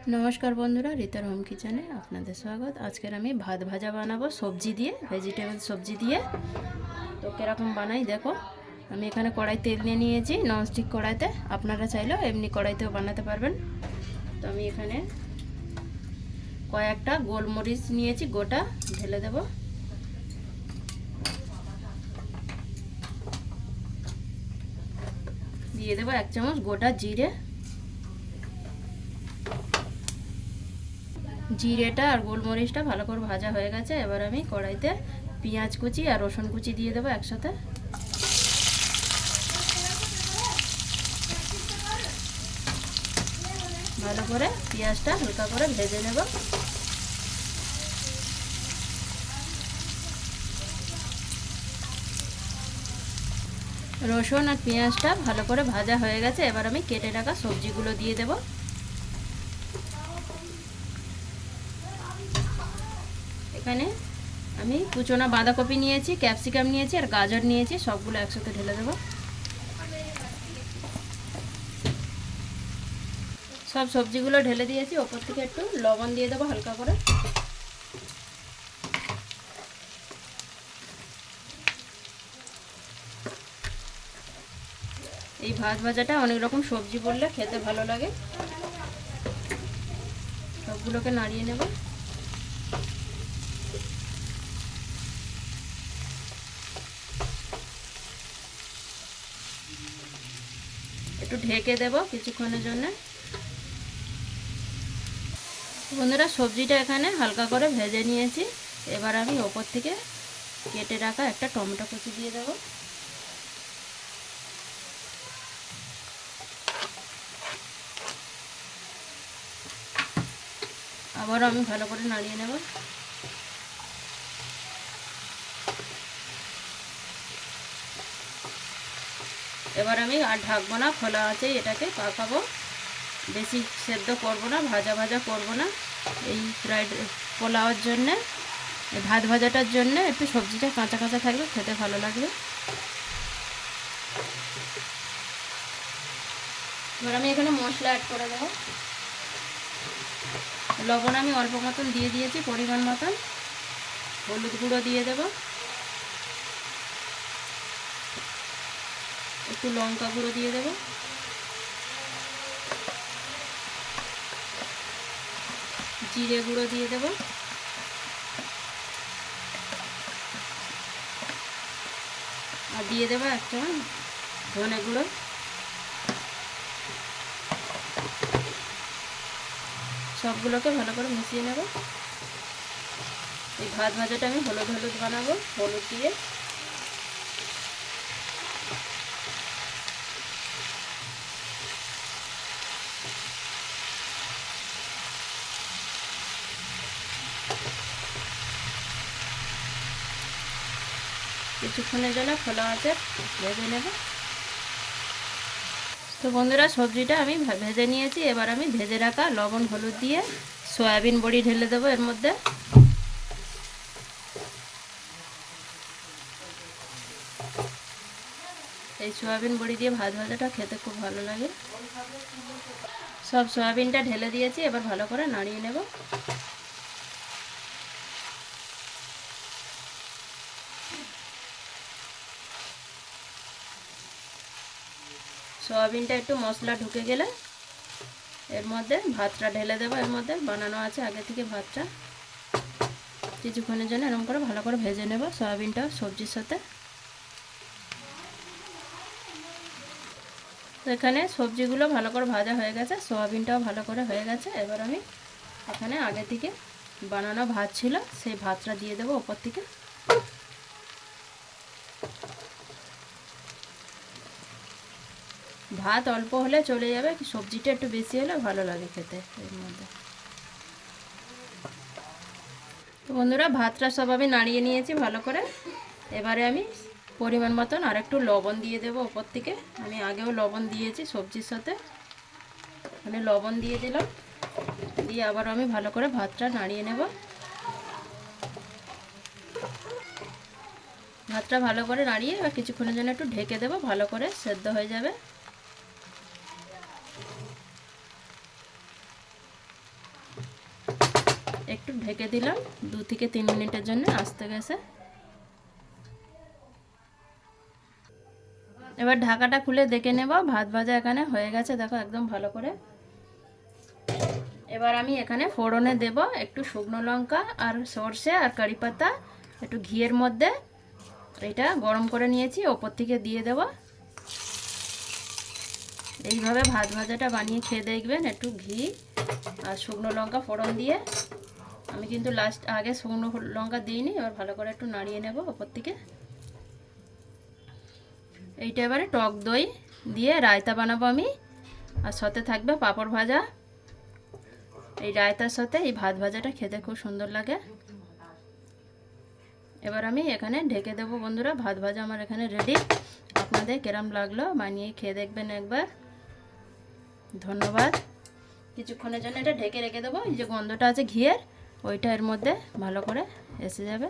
नमस्कार बंधुरा रीतार होम किचेने आपनादेर स्वागत। आजकेर आमी भात भाजा बानाबो सब्जी दिए, भेजिटेबल सब्जी दिए। तो किरकम बानाई देखो। आमी एखाने कड़ाई तेल निये नियेछि, ननस्टिक कड़ाईते। आपनारा चाइले एमनि कड़ाईतेও बानाते पारबेन। तो आमी एखाने कयेकटा गोलमरिच नियेछि, गोटा ढेले देब। दिए देब 1 चामच गोटा जिरे। জিরেটা আর গোলমরিচটা ভালো করে ভাজা হয়ে গেছে। এবার আমি কড়াইতে পেঁয়াজ কুচি আর রসুন কুচি দিয়ে দেবো একসাথে। ভালো করে পেঁয়াজটা হালকা করে ভেজে নেব। রসুন আর পেঁয়াজটা ভালো করে ভাজা হয়ে গেছে। এবার আমি কেটে রাখা সবজিগুলো দিয়ে দেব। এখানে আমি কুচনো বাঁধাকপি নিয়েছি, ক্যাপসিকাম নিয়েছি আর গাজর নিয়েছি, সবগুলো একসাথে ঢেলে দেব। সব সবজিগুলো ঢেলে দিয়েছি। ওপর থেকে একটু লবণ দিয়ে দেবো হালকা করে। এই ভাত ভাজাটা অনেক রকম সবজি পড়লে খেতে ভালো লাগে। সবগুলোকে নাড়িয়ে নেব। একটু ঢেকে দেব কিছুক্ষণের জন্য। বন্ধুরা সবজিটা এখানে হালকা করে ভেজে নিয়েছি। এবার আমি ওপর থেকে কেটে রাখা একটা টমেটো কুচি দিয়ে দেব। আবার আমি ভালো করে নাড়িয়ে নেব। এবার আমি আর ঢাকবো না, খোলা আছে এটাকে পাকাবো। বেশি সেদ্ধ করব না, ভাজা ভাজা করব না। এই ফ্রাইড পোলাওর জন্যে, ভাত ভাজাটার জন্য একটু সবজিটা কাঁচা কাঁচা থাকবে, খেতে ভালো লাগবে। এবার আমি এখানে মশলা অ্যাড করে দেবো। লবণ আমি অল্প মতন দিয়ে দিয়েছি, পরিমাণ মতন। হলুদ গুঁড়ো দিয়ে দেব, একটু লঙ্কা গুঁড়ো দিয়ে দেব, জিরে গুঁড়ো দিয়ে দেব, আর দিয়ে দেবো 1 চামচ ধনে গুঁড়ো। সবগুলোকে ভালো করে মিশিয়ে নেব। এই ভাত ভাজাটা আমি হলুদ হলুদ বানাবো, হলুদ দিয়ে। কিছুক্ষণের জন্য খোলা আছে ভেজে নেব। তো বন্ধুরা সবজিটা আমি ভেজে নিয়েছি। এবার আমি ভেজে রাখা লবণ হলুদ দিয়ে সয়াবিন বড়ি ঢেলে দেবো এর মধ্যে। এই সয়াবিন বড়ি দিয়ে ভাত ভাজাটা খেতে খুব ভালো লাগে। সব সয়াবিনটা ঢেলে দিয়েছি। এবার ভালো করে নাড়িয়ে নেব। সয়াবিনটা একটু মশলা ঢুকে গেলে এর মধ্যে ভাতটা ঢেলে দেবো। এর মধ্যে বানানো আছে আগে থেকে ভাতটা। কিছুক্ষণের জন্য এরকম করে ভালো করে ভেজে নেব সয়াবিনটা সবজির সাথে। তো এখানে সবজিগুলো ভালো করে ভাজা হয়ে গেছে, সয়াবিনটাও ভালো করে হয়ে গেছে। এবার আমি এখানে আগে থেকে বানানো ভাত ছিল, সেই ভাতটা দিয়ে দেবো ওপর থেকে। ভাত অল্প হলে চলে যাবে, সবজিটা একটু বেশি হলে ভালো লাগে খেতে এর মধ্যে। তো বন্ধুরা ভাতটা সব আমি নাড়িয়ে নিয়েছি ভালো করে। এবারে আমি পরিমাণ মতন আর একটু লবণ দিয়ে দেবো ওপর থেকে। আমি আগেও লবণ দিয়েছি সবজির সাথে, মানে লবণ দিয়ে দিলাম। দিয়ে আবার আমি ভালো করে ভাতটা নাড়িয়ে নেব। ভাতটা ভালো করে নাড়িয়ে এবার কিছুক্ষণের জন্য একটু ঢেকে দেবো, ভালো করে সেদ্ধ হয়ে যাবে। একটু ঢেকে দিলাম 2 থেকে 3 মিনিটের জন্য আস্তে গেছে। এবার ঢাকাটা খুলে দেখে নেব ভাত ভাজা এখানে হয়ে গেছে, দেখো একদম ভালো করে। এবার আমি এখানে ফোড়নে দেব একটু শুকনো লঙ্কা আর সর্ষে আর কারি পাতা, একটু ঘিয়ের মধ্যে এটা গরম করে নিয়েছি, ওপর থেকে দিয়ে দেব। এইভাবে ভাত ভাজাটা বানিয়ে খেয়ে দেখবেন, একটু ঘি আর শুকনো লঙ্কা ফোড়ন দিয়ে। আমি কিন্তু আগে শুকনো লঙ্কা দিইনি। এবার ভালো করে একটু নাড়িয়ে নেব ওপর থেকে। এইটা এবারে টক দই দিয়ে রায়তা বানাবো আমি, আর সাথে থাকবে পাঁপড় ভাজা। এই রায়তার সাথে এই ভাত ভাজাটা খেতে খুব সুন্দর লাগে। এবার আমি এখানে ঢেকে দেবো বন্ধুরা। ভাত ভাজা আমার এখানে রেডি। আপনাদের কেরম লাগলো বানিয়ে খেয়ে দেখবেন একবার। ধন্যবাদ। কিছুক্ষণের জন্য এটা ঢেকে রেখে দেবো। এই যে গন্ধটা আছে ঘিয়ের, ওইটা এর মধ্যে ভালো করে এসে যাবে।